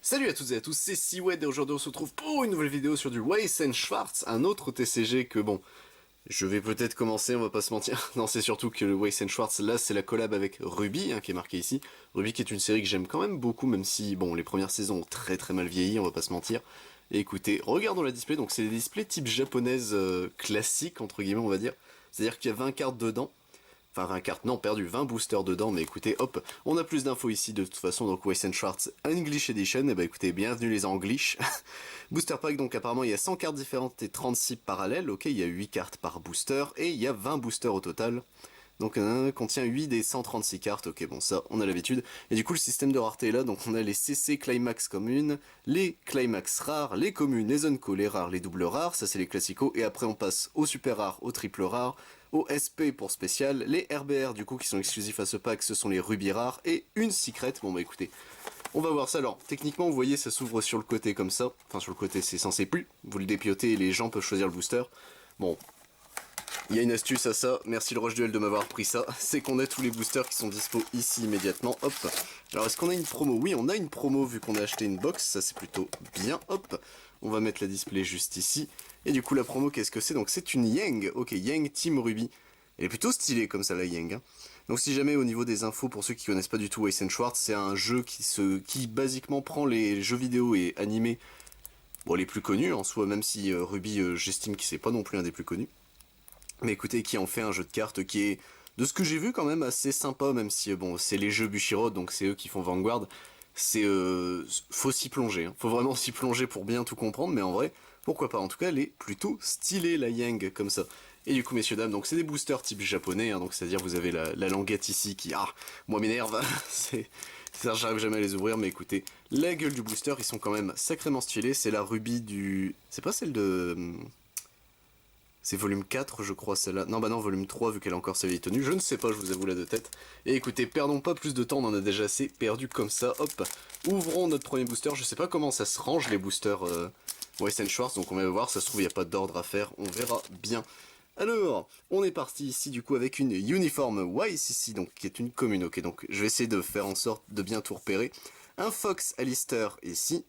Salut à toutes et à tous, c'est Siwed et aujourd'hui on se retrouve pour une nouvelle vidéo sur du Weiss Schwarz, un autre TCG que bon, je vais peut-être commencer, on va pas se mentir. Non, c'est surtout que le Weiss Schwarz, là c'est la collab avec Ruby, qui est marqué ici. Ruby qui est une série que j'aime quand même beaucoup, même si bon, les premières saisons ont très très mal vieilli, on va pas se mentir. Et écoutez, regardons la display, donc c'est des displays type japonaise classique entre guillemets on va dire. C'est-à-dire qu'il y a 20 cartes dedans. Enfin 20 cartes, non, perdu, 20 boosters dedans, mais écoutez, hop, on a plus d'infos ici de toute façon, donc Weiss Schwarz English Edition, et bah écoutez, bienvenue les English. Booster pack, donc apparemment il y a 100 cartes différentes et 36 parallèles, ok, il y a 8 cartes par booster, et il y a 20 boosters au total. Donc contient 8 des 136 cartes, ok bon ça on a l'habitude. Et du coup le système de rareté est là, donc on a les CC Climax communes, les Climax rares, les communes, les Unco, les rares, les doubles rares, ça c'est les classicos, et après on passe aux super rares, aux triples rares, aux SP pour spécial, les RBR du coup qui sont exclusifs à ce pack, ce sont les rubis rares, et une secret, bon bah écoutez, on va voir ça. Alors techniquement vous voyez ça s'ouvre sur le côté comme ça, enfin sur le côté c'est censé plus, vous le dépiotez et les gens peuvent choisir le booster. Bon, il y a une astuce à ça, merci le Rush Duel de m'avoir pris ça, c'est qu'on a tous les boosters qui sont dispo ici immédiatement, hop. Alors est-ce qu'on a une promo? Oui, on a une promo vu qu'on a acheté une box, ça c'est plutôt bien, hop. On va mettre la display juste ici. Et du coup la promo qu'est-ce que c'est? Donc c'est une Yang, ok, Yang Team Ruby. Elle est plutôt stylée comme ça la Yang. Hein. Donc si jamais au niveau des infos, pour ceux qui connaissent pas du tout Weiss Schwarz, c'est un jeu qui basiquement prend les jeux vidéo et animés, bon les plus connus en soi, même si Ruby j'estime que c'est pas non plus un des plus connus. Mais écoutez, qui en fait un jeu de cartes qui est, de ce que j'ai vu quand même, assez sympa, même si bon, c'est les jeux Bushiroad, donc c'est eux qui font Vanguard. C'est faut s'y plonger, hein. Faut vraiment s'y plonger pour bien tout comprendre, mais en vrai, pourquoi pas. En tout cas, elle est plutôt stylée la Yang comme ça. Et du coup, messieurs dames, donc c'est des boosters type japonais, hein, donc c'est-à-dire vous avez la languette ici qui, moi m'énerve. c'est ça, j'arrive jamais à les ouvrir, mais écoutez, la gueule du booster, ils sont quand même sacrément stylés. C'est la Ruby du, c'est pas celle de. C'est volume 4, je crois, celle-là. Non, bah non, volume 3, vu qu'elle a encore sa vieille tenue. Je ne sais pas, je vous avoue là de tête. Et écoutez, perdons pas plus de temps, on en a déjà assez perdu comme ça. Hop, ouvrons notre premier booster. Je sais pas comment ça se range, les boosters Weiss Schwarz, donc on va voir. Ça se trouve, il n'y a pas d'ordre à faire. On verra bien. Alors, on est parti ici, du coup, avec une uniforme Weiss ici, donc qui est une commune. Ok, donc je vais essayer de faire en sorte de bien tout repérer. Un Fox Alistair ici.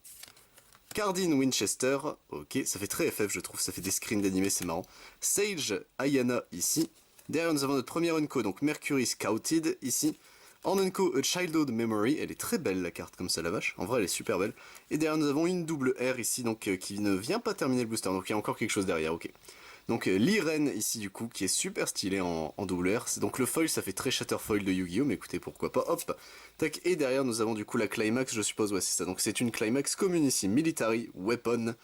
Cardin Winchester, ok, ça fait très FF je trouve, ça fait des screens d'animé, c'est marrant. Sage Ayana ici. Derrière nous avons notre première Unco, donc Mercury Scouted ici. En Unco, A Childhood Memory, elle est très belle la carte comme ça la vache, en vrai elle est super belle. Et derrière nous avons une double R ici, donc qui ne vient pas terminer le booster, donc il y a encore quelque chose derrière, ok. Donc l'Iren ici du coup, qui est super stylé en double R. Donc le foil, ça fait très Shatterfoil de Yu-Gi-Oh! Mais écoutez, pourquoi pas, hop. Tac, et derrière nous avons du coup la Climax, je suppose, ouais c'est ça. Donc c'est une Climax commune ici, Military Weapon.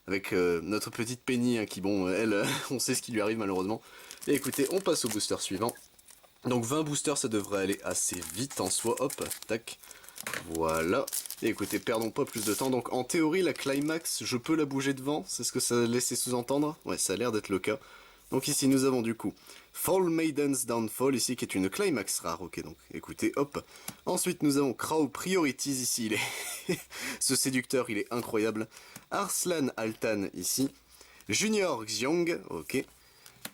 Avec notre petite Penny, hein, qui bon, elle, on sait ce qui lui arrive malheureusement. Et écoutez, on passe au booster suivant. Donc 20 boosters, ça devrait aller assez vite en soi, hop, tac. Voilà. Et écoutez, perdons pas plus de temps. Donc en théorie, la Climax, je peux la bouger devant. C'est ce que ça laissait sous-entendre. Ouais, ça a l'air d'être le cas. Donc ici, nous avons du coup Fall Maiden's Downfall, ici, qui est une Climax rare. Ok, donc écoutez, hop. Ensuite, nous avons Crow Priorities, ici, il est... ce séducteur, il est incroyable. Arslan Altan, ici. Junior Xiong, ok.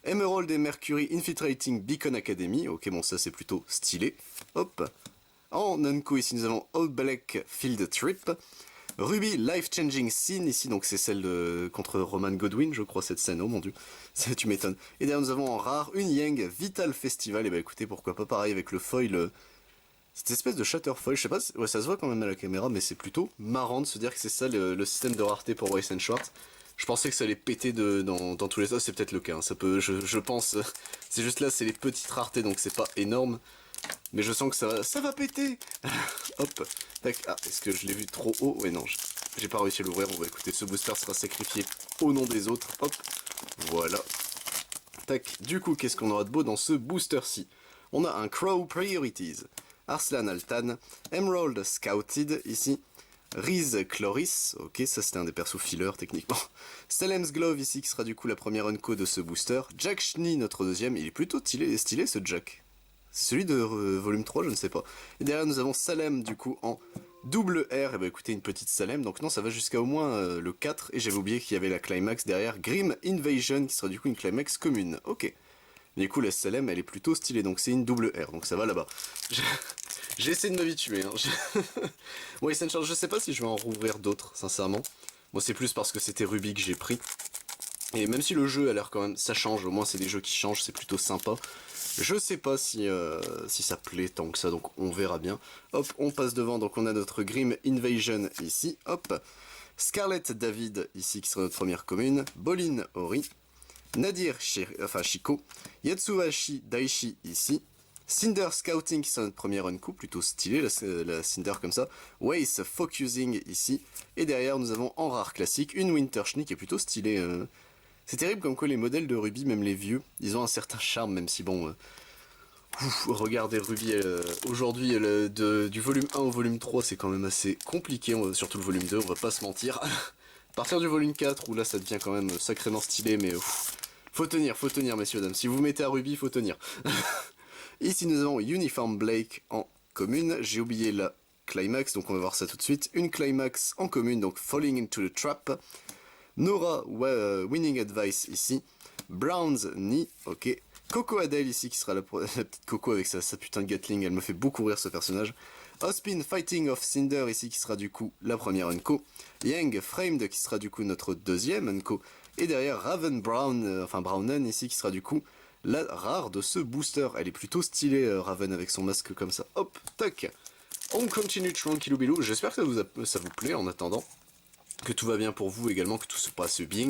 Emerald et Mercury Infiltrating Beacon Academy. Ok, bon, ça c'est plutôt stylé. Hop. En Unco, ici, nous avons All Black Field Trip. Ruby Life Changing Scene, ici, donc c'est celle de contre Roman Godwin, je crois, cette scène, oh mon dieu, ça, tu m'étonnes. Et derrière, nous avons en rare une Yang Vital Festival, et bah écoutez, pourquoi pas, pareil avec le foil, cette espèce de Shatterfoil, je sais pas, ouais, ça se voit quand même à la caméra, mais c'est plutôt marrant de se dire que c'est ça le système de rareté pour Weiss Schwarz. Je pensais que ça allait péter dans tous les... Oh, c'est peut-être le cas, hein. Ça peut, je pense, c'est juste là, c'est les petites raretés, donc c'est pas énorme. Mais je sens que ça va péter. Hop, tac, est-ce que je l'ai vu trop haut? Ouais, non, j'ai pas réussi à l'ouvrir. On va écouter, ce booster sera sacrifié au nom des autres. Hop, voilà. Tac, du coup, qu'est-ce qu'on aura de beau dans ce booster-ci? On a un Crow Priorities, Arslan Altan, Emerald Scouted, ici, Riz Chloris, ok, ça c'était un des persos fillers techniquement. Salem's Glove ici, qui sera du coup la première unco de ce booster. Jack Schnee, notre deuxième, il est plutôt stylé ce Jack. C'est celui de volume 3, je ne sais pas. Et derrière nous avons Salem du coup en double R, et bah écoutez une petite Salem, donc non ça va jusqu'à au moins le 4, et j'avais oublié qu'il y avait la Climax derrière, Grim Invasion qui sera du coup une Climax commune, ok. Mais du coup, la SLM, elle est plutôt stylée, donc c'est une double R, donc ça va là-bas. J'ai essayé de m'habituer. Hein. Ouais, Essential, je sais pas si je vais en rouvrir d'autres, sincèrement. Moi, c'est plus parce que c'était Ruby que j'ai pris. Et même si le jeu a l'air quand même, ça change, au moins c'est des jeux qui changent, c'est plutôt sympa. Je sais pas si ça plaît tant que ça, donc on verra bien. Hop, on passe devant, donc on a notre Grim Invasion ici, hop. Scarlett David ici qui sera notre première commune. Bolin Ori. Nadir Shiko. Yatsuhashi Daishi ici. Cinder Scouting qui sera notre première uncoup, plutôt stylé la Cinder comme ça. Waze Focusing ici. Et derrière nous avons en rare classique une Winter Schnee qui est plutôt stylée. C'est terrible comme quoi les modèles de Ruby, même les vieux, ils ont un certain charme, même si bon... regardez Ruby aujourd'hui, du volume 1 au volume 3, c'est quand même assez compliqué, surtout le volume 2, on va pas se mentir. À partir du volume 4, où là ça devient quand même sacrément stylé, mais faut tenir messieurs dames. Si vous mettez à Ruby, faut tenir. Ici nous avons Uniform Blake en commune, j'ai oublié la Climax, donc on va voir ça tout de suite. Une Climax en commune, donc Falling into the Trap. Nora Winning Advice ici. Browns Knee, ok. Coco Adele ici qui sera la petite Coco avec sa putain de Gatling, elle me fait beaucoup rire ce personnage. Ospin Fighting of Cinder ici qui sera du coup la première Unco. Yang Framed qui sera du coup notre deuxième Unco. Et derrière Raven Brown, Brownen ici qui sera du coup la rare de ce booster. Elle est plutôt stylée Raven avec son masque comme ça. Hop, tac. On continue tranquillou bilou. J'espère que ça vous plaît en attendant. Que tout va bien pour vous également, que tout se passe bien.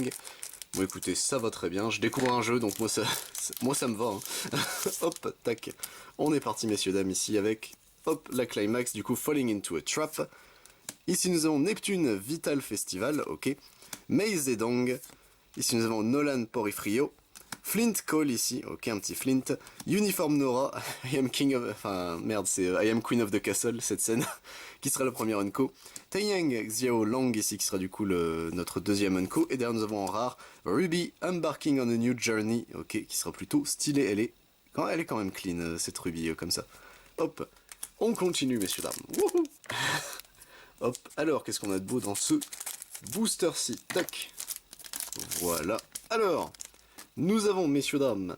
Bon écoutez, ça va très bien, je découvre un jeu, donc moi ça me va. Hein. Hop, tac. On est parti messieurs dames ici avec, hop, la climax, du coup Falling into a Trap. Ici nous avons Neptune Vital Festival, ok. Mei Zedong. Ici nous avons Nolan Porifrio. Flint Call ici, ok, un petit Flint. Uniform Nora, I am King of... Enfin, merde, c'est I am Queen of the Castle, cette scène, qui sera le premier Unco. Taiyang Xiao Long ici, qui sera du coup notre deuxième Unco. Et derrière, nous avons en rare Ruby Embarking on a New Journey, ok, qui sera plutôt stylée. Elle est quand même clean, cette Ruby, comme ça. Hop, on continue, messieurs, dames. Wouhou. Hop, alors, qu'est-ce qu'on a de beau dans ce booster-ci? Tac. Voilà. Alors... Nous avons, messieurs dames,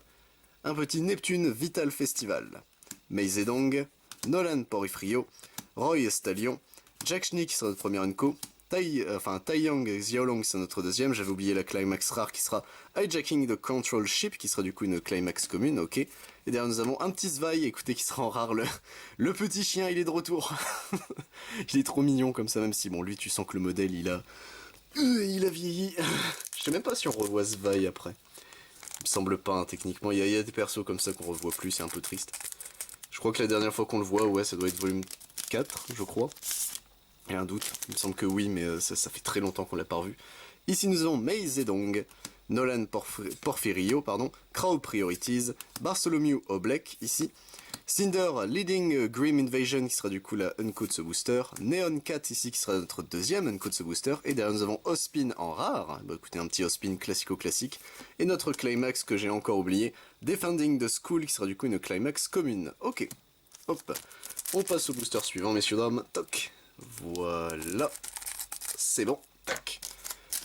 un petit Neptune Vital Festival. Mei Zedong, Nolan Porifrio, Roy Stallion, Jack Schneek qui sera notre premier Unco, Taiyang Xiaolong qui sera notre deuxième, j'avais oublié la Climax rare qui sera Hijacking the Control Ship qui sera du coup une Climax commune, ok. Et derrière nous avons un petit Zwei, écoutez, qui sera en rare, le petit chien, il est de retour. Il est trop mignon comme ça, même si bon, lui tu sens que le modèle il a vieilli. Je sais même pas si on revoit Zwei après. Il me semble pas, hein, techniquement. Il y a des persos comme ça qu'on revoit plus, c'est un peu triste. Je crois que la dernière fois qu'on le voit, ouais, ça doit être volume 4, je crois. Il y a un doute, il me semble que oui, mais ça fait très longtemps qu'on l'a pas revu. Ici nous avons Mei Zedong, Nolan Porfirio, Crow Priorities, Bartholomew Oblek, ici. Cinder Leading Grim Invasion qui sera du coup la Unco de ce booster. Neon Cat ici qui sera notre deuxième Unco de ce booster. Et derrière nous avons Ospin en rare. Bah écoutez, un petit Ospin classico-classique. Et notre Climax que j'ai encore oublié. Defending the School qui sera du coup une Climax commune. Ok. Hop. On passe au booster suivant messieurs dames. Toc. Voilà. C'est bon. Tac.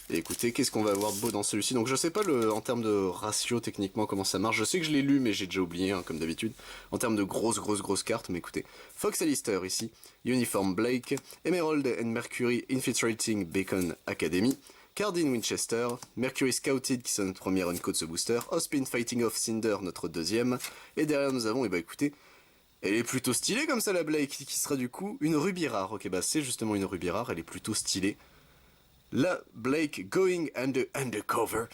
Et écoutez, qu'est-ce qu'on va avoir de beau dans celui-ci? Donc je sais pas en termes de ratio techniquement comment ça marche. Je sais que je l'ai lu mais j'ai déjà oublié hein, comme d'habitude. En termes de grosses cartes, mais écoutez. Fox Alistair ici, Uniform Blake, Emerald and Mercury Infiltrating Beacon Academy, Cardin Winchester, Mercury Scouted qui sont notre première Unco de ce booster, Ospin Fighting of Cinder notre deuxième, et derrière nous avons, et bah écoutez, elle est plutôt stylée comme ça la Blake, qui sera du coup une Ruby rare. Ok bah c'est justement une Ruby rare, elle est plutôt stylée. La Blake Going Undercover.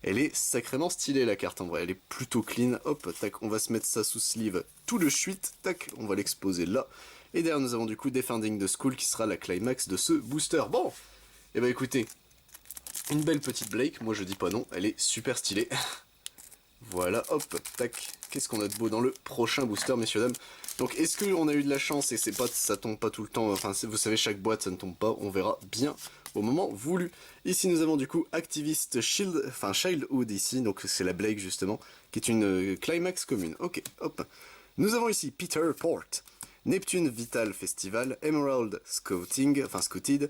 Elle est sacrément stylée la carte en vrai, elle est plutôt clean. Hop, tac, on va se mettre ça sous sleeve tout de suite. Tac, on va l'exposer là. Et derrière nous avons du coup Defending the School qui sera la climax de ce booster. Bon, et bah écoutez, une belle petite Blake, moi je dis pas non, elle est super stylée. Voilà, hop, tac. Qu'est-ce qu'on a de beau dans le prochain booster, messieurs, dames? Donc, est-ce qu'on a eu de la chance et ça tombe pas tout le temps, enfin, vous savez, chaque boîte, ça ne tombe pas, on verra bien au moment voulu. Ici, nous avons du coup Activist Childhood ici, donc c'est la Blake, justement, qui est une Climax commune. Ok, hop. Nous avons ici Peter Port, Neptune Vital Festival, Emerald Scouted,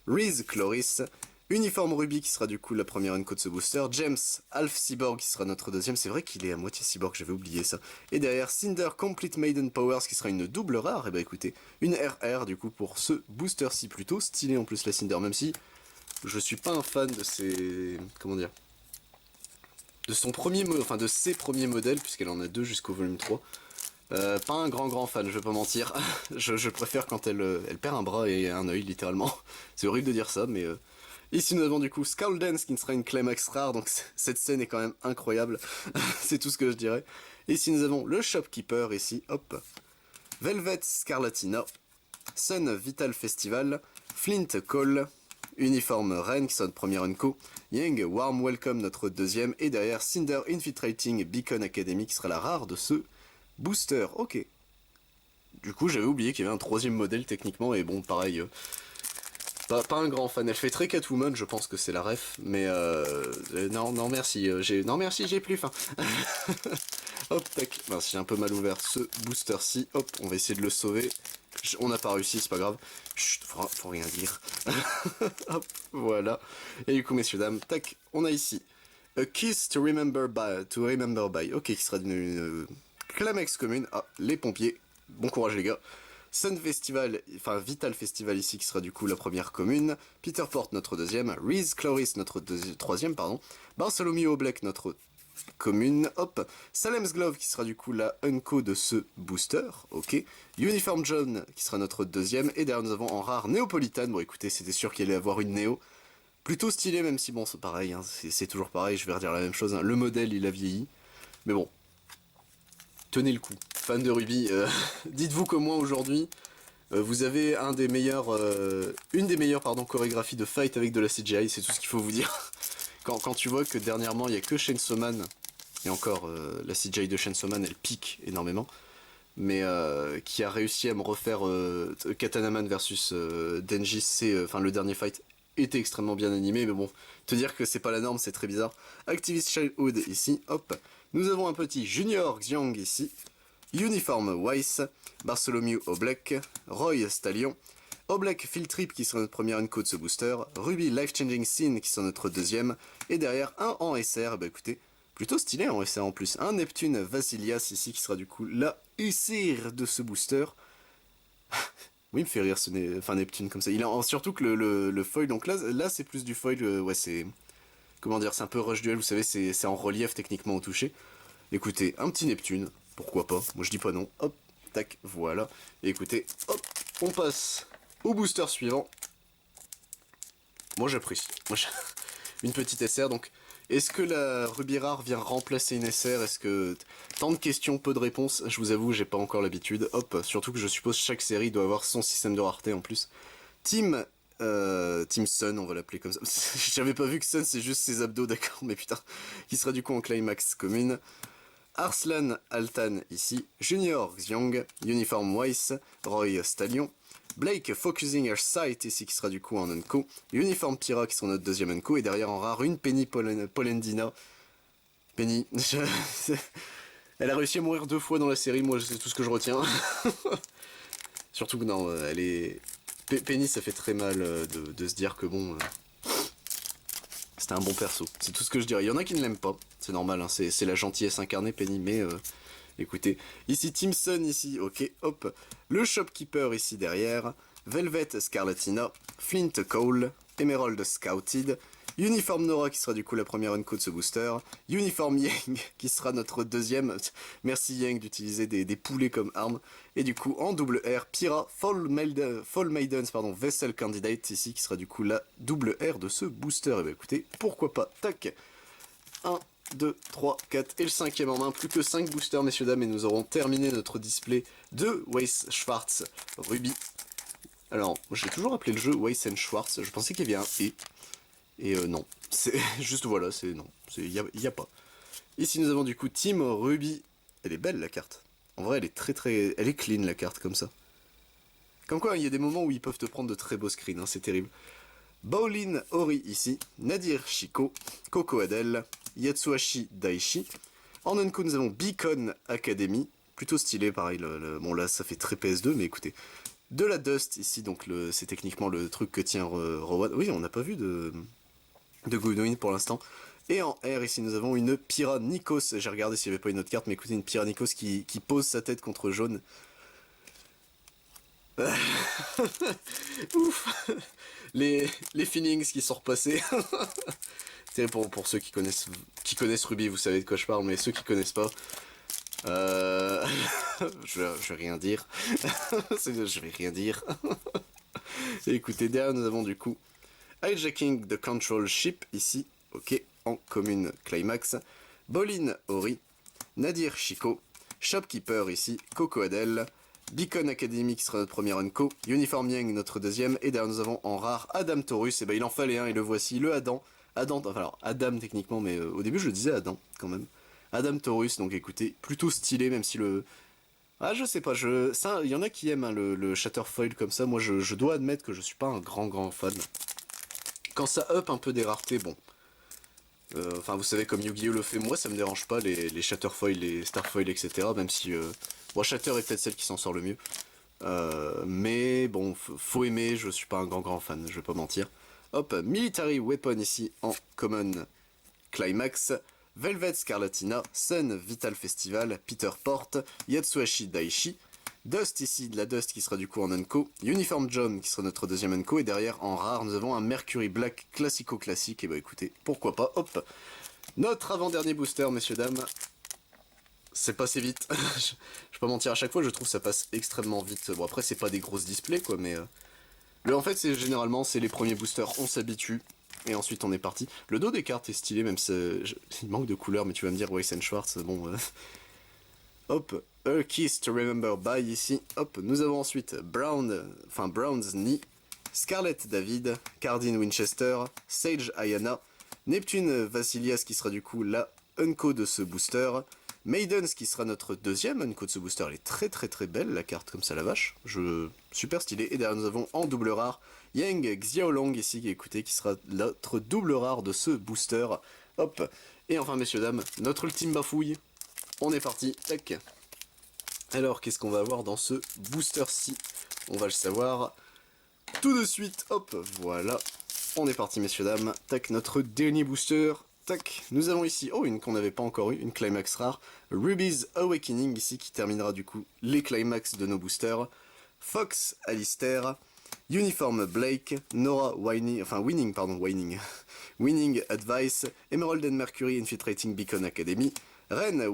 Reese Cloris, Uniforme Ruby qui sera du coup la première unco de ce booster. James, Half Cyborg qui sera notre deuxième. C'est vrai qu'il est à moitié cyborg, j'avais oublié ça. Et derrière Cinder Complete Maiden Powers qui sera une double rare. Et bah écoutez, une RR du coup pour ce booster-ci plutôt stylé en plus la Cinder. Même si je suis pas un fan de ses... comment dire, de son premier enfin de ses premiers modèles, puisqu'elle en a deux jusqu'au volume 3. Pas un grand fan, je vais pas mentir. je préfère quand elle perd un bras et un œil littéralement. C'est horrible de dire ça, mais... Ici nous avons du coup Skull Dance qui ne sera une Climax rare, donc cette scène est quand même incroyable. C'est tout ce que je dirais. Ici nous avons le Shopkeeper, ici, hop. Velvet Scarlatina, Sun Vital Festival, Flint Call, Uniforme Ren qui sera notre première unco, Yang Warm Welcome notre deuxième, et derrière Cinder Infiltrating Beacon Academy qui sera la rare de ce booster. Ok. Du coup j'avais oublié qu'il y avait un troisième modèle techniquement, et bon pareil... Pas un grand fan, elle fait très Catwoman, je pense que c'est la ref, mais non merci, j'ai plus faim. Hop, tac, mince, j'ai un peu mal ouvert ce booster-ci, hop, on va essayer de le sauver. On n'a pas réussi, c'est pas grave. Chut, faut rien dire. Hop, voilà. Et du coup, messieurs, dames, tac, on a ici A Kiss to Remember By, ok, qui sera une Climax commune. Ah, les pompiers, bon courage les gars. Sun Festival, enfin Vital Festival ici qui sera du coup la première commune, Peter Port notre deuxième, Reese Cloris notre troisième, pardon, Bartholomew Oblek notre commune, hop, Salem's Glove qui sera du coup la unco de ce booster, ok, Uniform John qui sera notre deuxième, et derrière nous avons en rare Néopolitan, bon écoutez c'était sûr qu'il allait avoir une Néo, plutôt stylé même si bon c'est pareil, hein, c'est toujours pareil, je vais redire la même chose, hein, le modèle il a vieilli, mais bon, tenez le coup. Fan de Ruby, dites-vous que moi aujourd'hui, vous avez une des meilleures chorégraphies de fight avec de la CGI, c'est tout ce qu'il faut vous dire. quand tu vois que dernièrement il n'y a que Chainsaw Man, et encore la CGI de Chainsaw Man elle pique énormément, mais qui a réussi à me refaire Katana Man versus Denji, enfin le dernier fight était extrêmement bien animé, mais bon, te dire que c'est pas la norme, c'est très bizarre. Activist Childhood ici, hop. Nous avons un petit Junior Xiang ici, Uniform Weiss, Bartholomew Oblek, Roy Stallion, Oblek Field Trip qui sera notre première unco de ce booster, Ruby Life Changing Scene qui sera notre deuxième, et derrière un en SR, bah écoutez, plutôt stylé en SR en plus, un Neptune Vasilias ici qui sera du coup la UCR de ce booster. Oui, il me fait rire ce Neptune comme ça. Il a surtout que le foil, donc là c'est plus du foil, ouais c'est... Comment dire, c'est un peu Rush Duel, vous savez, c'est en relief techniquement au toucher. Écoutez, un petit Neptune, pourquoi pas, moi je dis pas non, hop, tac, voilà. Et écoutez, hop, on passe au booster suivant. Moi j'apprécie. Une petite SR, donc est-ce que la Ruby Rare vient remplacer une SR? Est-ce que... Tant de questions, peu de réponses, je vous avoue, j'ai pas encore l'habitude. Hop, surtout que je suppose chaque série doit avoir son système de rareté en plus. Team Sun, on va l'appeler comme ça. J'avais pas vu que Sun c'est juste ses abdos, d'accord, mais putain. Qui sera du coup en Climax commune. Arslan Altan ici, Junior Xiang, Uniform Weiss, Roy Stallion, Blake Focusing Her Sight ici qui sera du coup en unco, Uniform Pyra qui sera notre deuxième unco, et derrière en rare une Penny Polendina. Penny, elle a réussi à mourir 2 fois dans la série, moi c'est tout ce que je retiens. Surtout que non, elle est... Penny ça fait très mal de se dire que bon... C'était un bon perso, c'est tout ce que je dirais. Il y en a qui ne l'aiment pas, c'est normal, hein, c'est la gentillesse incarnée Penny, mais écoutez. Ici Team Sun, ici, ok, hop. Le Shopkeeper ici derrière, Velvet Scarlatina, Flint Cole, Emerald Scouted, Uniform Nora qui sera du coup la première unco de ce booster, Uniform Yang qui sera notre deuxième, merci Yang d'utiliser des poulets comme arme, et du coup en double R, Pyra Fall Maidens, pardon, Vessel Candidate ici qui sera du coup la double R de ce booster, et bah écoutez, pourquoi pas, tac, 1, 2, 3, 4 et le cinquième en main, plus que 5 boosters messieurs dames et nous aurons terminé notre display de Weiss Schwarz Ruby. Alors, j'ai toujours appelé le jeu Weiss Schwarz, je pensais qu'il y avait un E. Et non, c'est juste voilà, c'est non, il y a pas. Ici nous avons du coup Team Ruby, elle est belle la carte. En vrai elle est elle est clean la carte comme ça. Comme quoi il y a des moments où ils peuvent te prendre de très beaux screens, hein, c'est terrible. Baolin Ori ici, Nadir Shiko, Coco Adel, Yatsuhashi Daishi. En unco nous avons Beacon Academy, plutôt stylé pareil, bon là ça fait très PS2 mais écoutez. De la Dust ici, donc c'est techniquement le truc que tient Rowan. Oui, on n'a pas vu de de Goodwin pour l'instant. Et en R, ici, nous avons une Pyranikos. J'ai regardé s'il n'y avait pas une autre carte, mais écoutez, une Pyranikos qui pose sa tête contre jaune. Ouf. Les feelings qui sont repassés. C'est pour ceux qui connaissent Ruby, vous savez de quoi je parle, mais ceux qui connaissent pas... je vais rien dire. Je vais rien dire. Et écoutez, derrière nous avons du coup Hijacking the Control Ship, ici, ok, en commune Climax, Bolin Ori, Nadir Chico, Shopkeeper ici, Coco Adel, Beacon Academy qui sera notre premier unco, Uniform Yang notre deuxième, et derrière nous avons en rare Adam Taurus, et ben il en fallait un, et le voici, le Adam, enfin alors Adam techniquement, mais au début je le disais Adam quand même, Adam Taurus, donc écoutez, plutôt stylé, même si le... Ah, je sais pas, ça, il y en a qui aiment hein, le Shatterfoil comme ça, moi je dois admettre que je suis pas un grand fan. Quand ça up un peu des raretés, bon. Enfin, vous savez, comme Yu-Gi-Oh le fait, moi ça me dérange pas, les Shatterfoil, les Starfoil, etc. Même si. Bon, Shatter est peut-être celle qui s'en sort le mieux. Mais bon, faut aimer, je suis pas un grand fan, je vais pas mentir. Hop, Military Weapon ici en Common Climax. Velvet Scarlatina, Sun Vital Festival, Peter Port, Yatsuhashi Daishi. Dust ici, de la Dust qui sera du coup en Unco, Uniform John qui sera notre deuxième Unco, et derrière en rare nous avons un Mercury Black classique, et bah écoutez, pourquoi pas, hop. Notre avant-dernier booster, messieurs dames, c'est passé vite, je vais pas mentir, à chaque fois je trouve ça passe extrêmement vite, bon après c'est pas des grosses displays quoi, mais... en fait c'est généralement c'est les premiers boosters, on s'habitue, et ensuite on est parti. Le dos des cartes est stylé, même si il manque de couleurs, mais tu vas me dire Weiss Schwartz, bon... Hop, A Kiss to Remember By ici. Hop, nous avons ensuite Brown's Knee, Scarlet David, Cardin Winchester, Sage Ayana, Neptune Vassilias qui sera du coup la Unco de ce booster, Maidens qui sera notre deuxième Unco de ce booster. Elle est très belle la carte comme ça la vache, super stylé. Et derrière nous avons en double rare Yang Xiaolong ici, écoutez, qui sera notre double rare de ce booster. Hop, et enfin messieurs dames, notre ultime bafouille. On est parti, tac. Alors, qu'est-ce qu'on va avoir dans ce booster-ci? On va le savoir tout de suite. Hop, voilà. On est parti, messieurs, dames. Tac, notre dernier booster. Tac, nous avons ici, oh, une qu'on n'avait pas encore eu, une Climax rare. Ruby's Awakening, ici, qui terminera du coup les Climax de nos boosters. Fox Alistair. Uniform Blake. Nora Winning, Winning Advice. Emerald and Mercury Infiltrating Beacon Academy. Ren,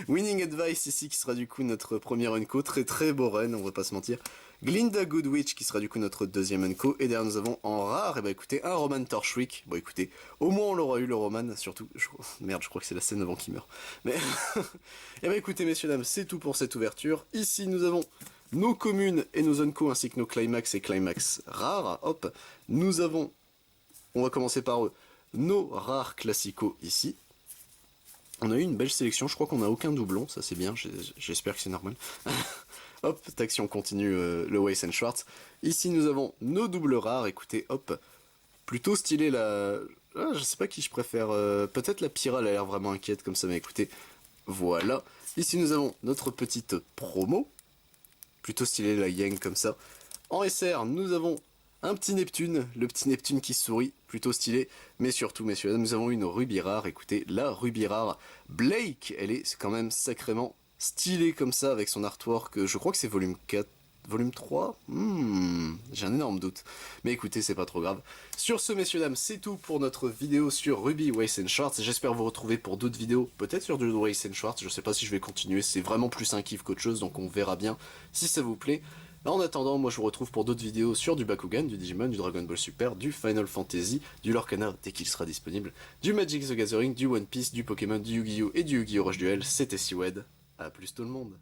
Winning Advice ici qui sera du coup notre premier Unco, très beau Ren, on va pas se mentir. Glinda Goodwitch qui sera du coup notre deuxième Unco, et derrière nous avons en rare, et bah écoutez, un Roman Torchwick, bon écoutez, au moins on l'aura eu le Roman, surtout, merde je crois que c'est la scène avant qu'il meurt, mais, et bah écoutez messieurs dames, c'est tout pour cette ouverture, ici nous avons nos communes et nos Unco ainsi que nos Climax et Climax rares, hop, nous avons, on va commencer par eux, nos rares classicaux ici. On a eu une belle sélection, je crois qu'on n'a aucun doublon, ça c'est bien, j'espère que c'est normal. Hop, tac, si on continue le Weiss Schwartz. Ici nous avons nos doubles rares, écoutez, hop, plutôt stylé la... Ah, je sais pas qui je préfère, peut-être la Pyra, elle a l'air vraiment inquiète comme ça, mais écoutez, voilà. Ici nous avons notre petite promo, plutôt stylé la Yang comme ça. En SR, nous avons un petit Neptune, le petit Neptune qui sourit, plutôt stylé, mais surtout, messieurs, nous avons une Ruby rare, écoutez, la Ruby rare Blake, elle est quand même sacrément stylée comme ça, avec son artwork, je crois que c'est volume 4, volume 3 j'ai un énorme doute, mais écoutez, c'est pas trop grave. Sur ce, messieurs, dames, c'est tout pour notre vidéo sur Ruby, Weiss Schwartz, j'espère vous retrouver pour d'autres vidéos, peut-être sur du Weiss Schwartz, je sais pas si je vais continuer, c'est vraiment plus un kiff qu'autre chose, donc on verra bien si ça vous plaît. En attendant, moi je vous retrouve pour d'autres vidéos sur du Bakugan, du Digimon, du Dragon Ball Super, du Final Fantasy, du Lorcana dès qu'il sera disponible, du Magic the Gathering, du One Piece, du Pokémon, du Yu-Gi-Oh! Et du Yu-Gi-Oh! Rush Duel. C'était Siwed. A plus tout le monde.